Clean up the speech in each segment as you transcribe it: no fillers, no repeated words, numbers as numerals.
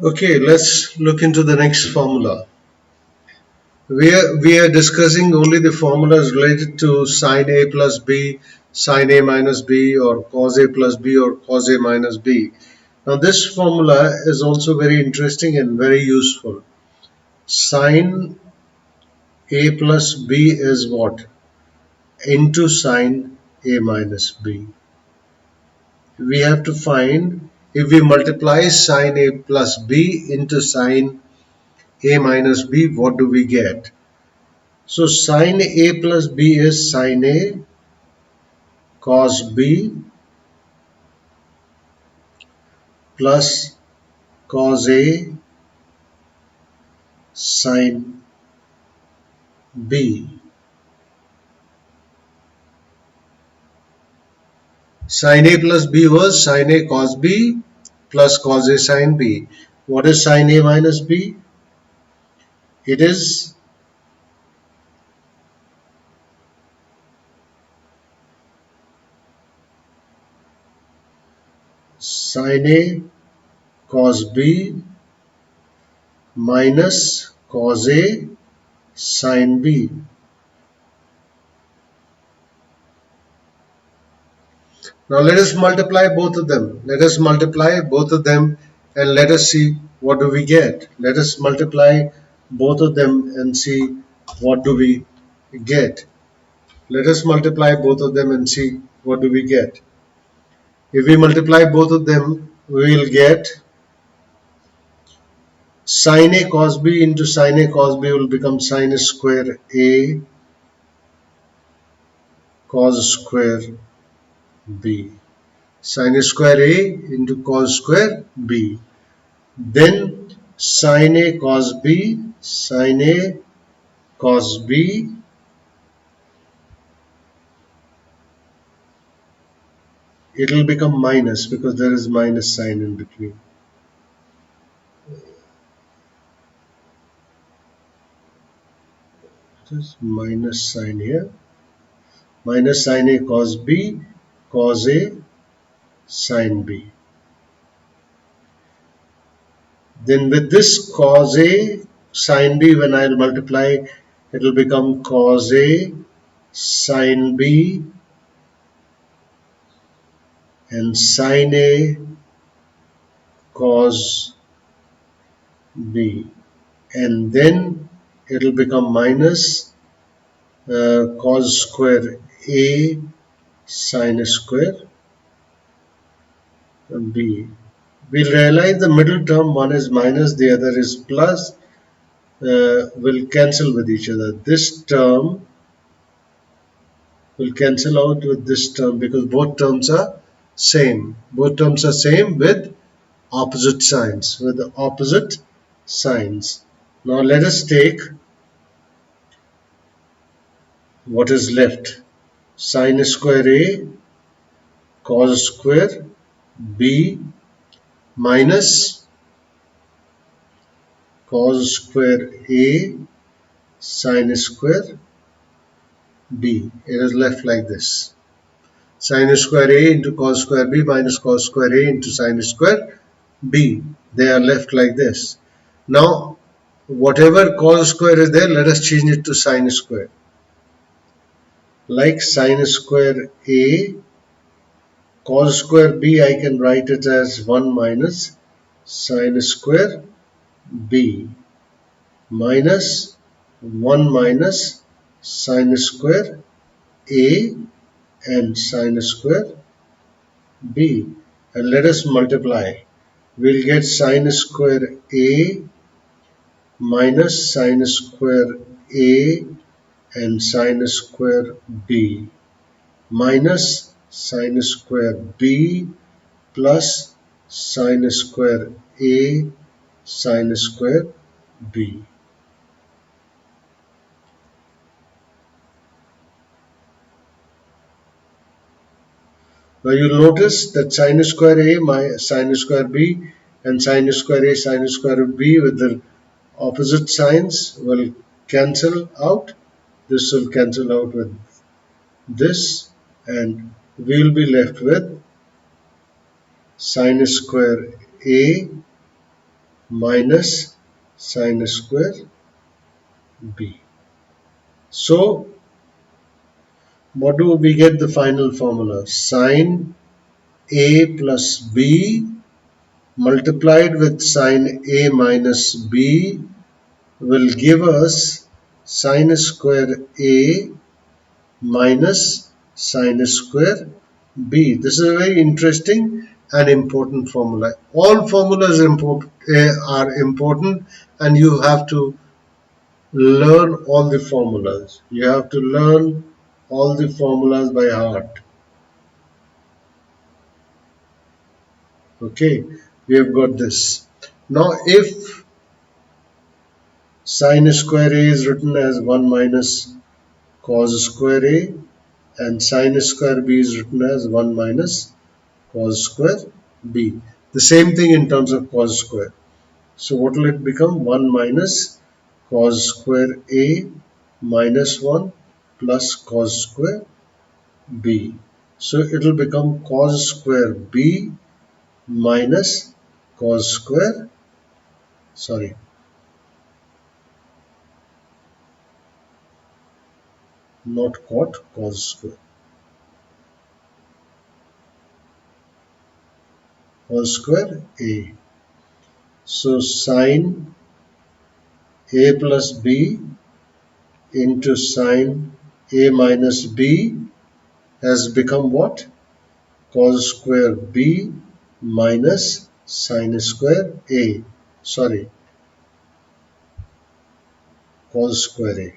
Okay, let's look into the next formula. We are discussing only the formulas related to sine A plus B, sine A minus B, or cos A plus B, or cos A minus B. Now this formula is also very interesting and very useful. Sine A plus B is what? Into sine A minus B. We have to find, if we multiply sine A plus B into sine A minus B, what do we get? So sine A plus B is sine A cos B plus cos A sin B. Sin A plus B was sin A cos B plus cos A sin B. What is sin A minus B? It is sin A cos B minus cos A sin B. Now let us multiply both of them. Let us multiply both of them and let us see what do we get. Let us multiply both of them and see what do we get. Let us multiply both of them and see what do we get. If we multiply both of them, we will get sin A cos B into sin A cos B will become sin square A cos square B. Sin square A into cos square B. Then sin A cos B, sin A cos B, it will become minus because there is minus sign in between. It is minus sign here. Minus sin A cos B, cos A sin B. Then with this cos A sin B, when I will multiply, it will become cos A sin B and sin A cos B. And then it will become minus cos square A sin square B. We'll realize the middle term, one is minus, the other is plus, will cancel with each other. This term will cancel out with this term because both terms are same. Both terms are same with opposite signs. With the opposite signs. Now let us take what is left. Sin square A cos square B minus cos square A sin square B. It is left like this. Sin square A into cos square B minus cos square A into sin square B. They are left like this. Now, whatever cos square is there, let us change it to sin square. Like sin square A, cos square B, I can write it as 1 minus sin square B minus 1 minus sin square A and sin square B. And let us multiply. We'll get sin square A minus sin square A and sin square B minus sin square B plus sin square A sin square B. Now you'll notice that sin square A minus sin square B and sin square A sin square B with the opposite signs will cancel out. This will cancel out with this and we will be left with sin square A minus sine square b. So what do we get the final formula? Sine a plus b multiplied with sine a minus b will give us sine square a minus sine square b. This is a very interesting and important formula. All formulas are important, and you have to learn all the formulas. You have to learn all the formulas by heart. Okay, we have got this. Now if sine square a is written as 1 minus cos square a and sine square b is written as 1 minus cos square b. The same thing in terms of cos square. So what will it become? 1 minus cos square a minus 1 plus cos square b. So it will become cos square b minus cos square, sorry, not cot, cos square. Cos square a. So sine a plus b into sine a minus b has become what? Cos square b minus sine square a. Sorry, cos square a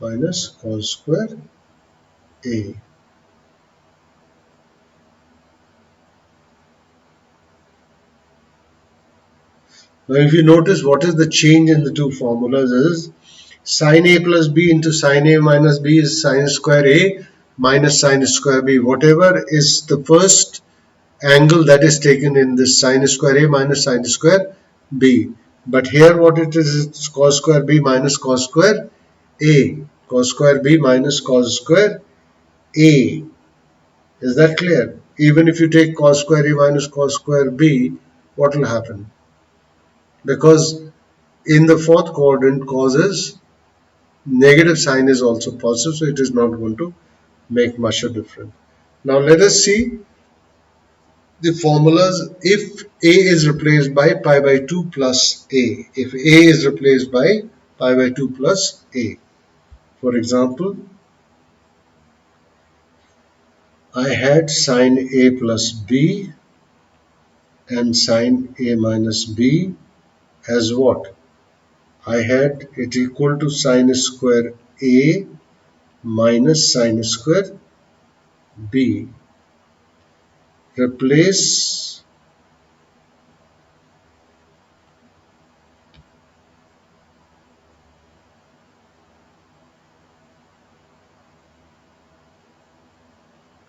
minus cos square a. Now if you notice what is the change in the two formulas is sine a plus b into sine a minus b is sine square a minus sine square b. Whatever is the first angle that is taken in this sine square a minus sine square b. But here what it is, it's cos square b minus cos square a. Cos square b minus cos square a. Is that clear? Even if you take cos square a minus cos square b, what will happen? Because in the fourth quadrant causes negative sign is also positive, so it is not going to make much of a difference. Now let us see the formulas if a is replaced by pi by 2 plus a. If a is replaced by pi by 2 plus a. For example, I had sine a plus b and sine a minus b as what? I had it equal to sine square a minus sine square b. Replace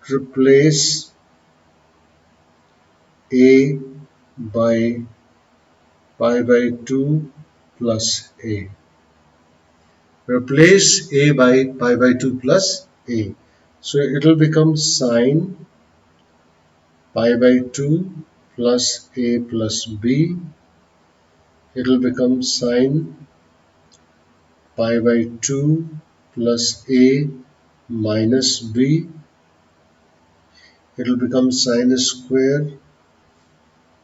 replace a by pi by 2 plus a. Replace a by pi by 2 plus a. So it will become sine pi by 2 plus a plus b. It will become sine pi by 2 plus a minus b. It will become sine square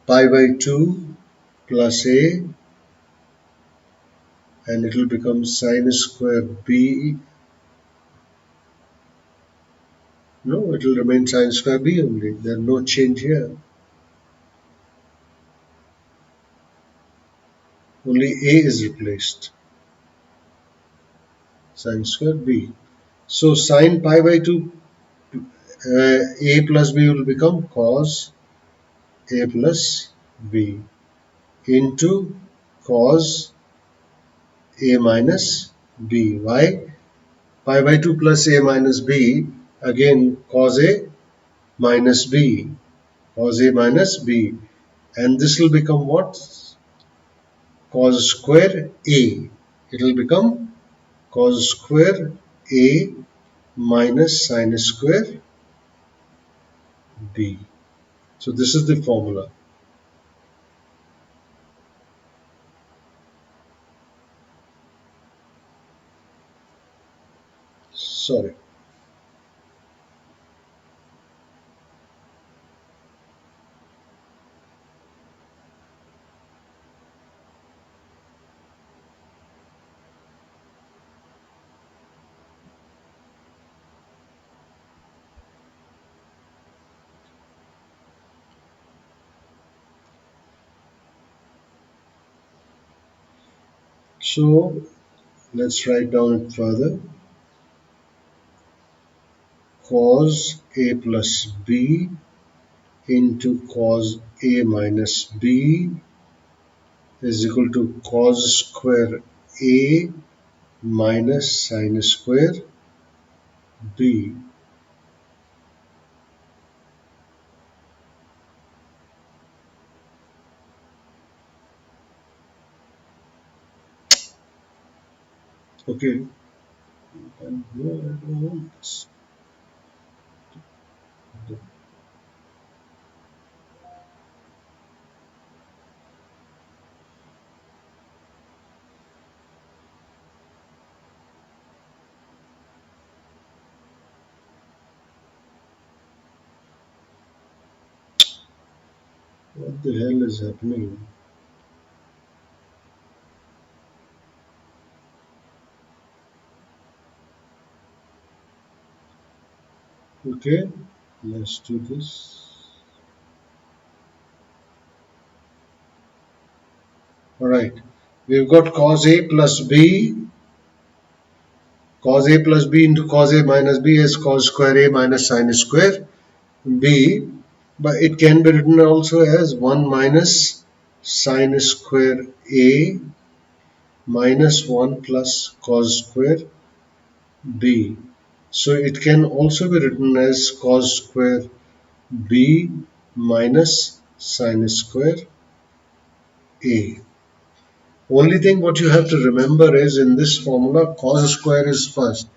pi by 2 plus a, and it will become sine square b. No, it will remain sine square b only. There is no change here. Only a is replaced. Sine square b. So sine pi by 2 a plus b will become cos a plus b into cos a minus b. Why? Pi by 2 plus a minus b, again cos a minus b. Cos a minus b. And this will become what? Cos square a. It will become cos square a minus sine square b. So this is the formula. Sorry. So let's write down it further. Cos A plus B into cos A minus B is equal to cos square A minus sin square B. Okay. And what the hell is happening? Okay, let's do this. Alright, we've got cos A plus B. Cos A plus B into cos A minus B is cos square A minus sin square B. But it can be written also as 1 minus sin square A minus 1 plus cos square B. So it can also be written as cos square B minus sin square A. Only thing what you have to remember is in this formula cos square is first.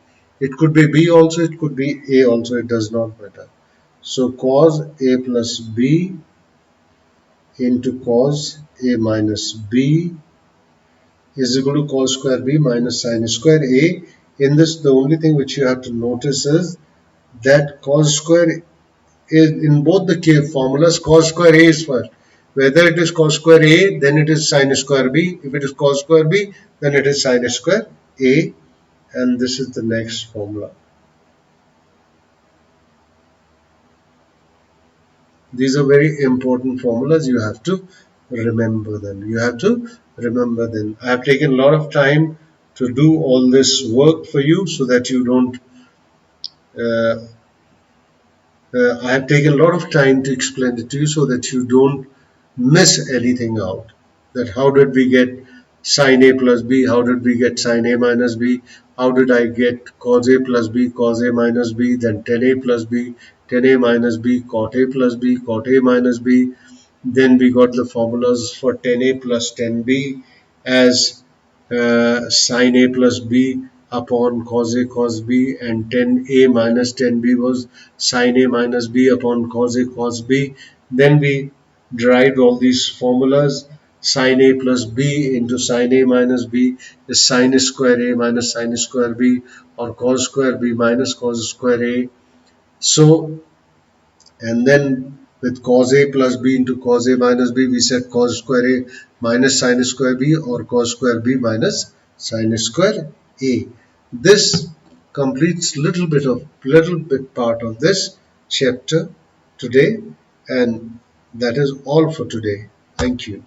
It could be B also, it could be A also, it does not matter. So cos A plus B into cos A minus B is equal to cos square B minus sin square A. In this, the only thing which you have to notice is that cos square is in both the formulas, cos square A is first. Whether it is cos square A, then it is sin square B. If it is cos square B, then it is sin square A. And this is the next formula. These are very important formulas. You have to remember them. You have to remember them. I have taken a lot of time to do all this work for you so that you don't uh, I have taken a lot of time to explain it to you so that you don't miss anything out. That how did we get sin A plus B? How did we get sin A minus B? How did I get cos A plus B, cos A minus B, then tan A plus B, tan A minus B, cot A plus B, cot A minus B. Then we got the formulas for tan A plus tan B as sin A plus B upon cos A cos B, and tan A minus tan B was sin A minus B upon cos A cos B. Then we derived all these formulas. Sin A plus B into sin A minus B is sin square A minus sin square B, or cos square B minus cos square A. So, and then with cos A plus B into cos A minus B, we said cos square A minus sin square B, or cos square B minus sin square A. This completes little bit part of this chapter today, and that is all for today. Thank you.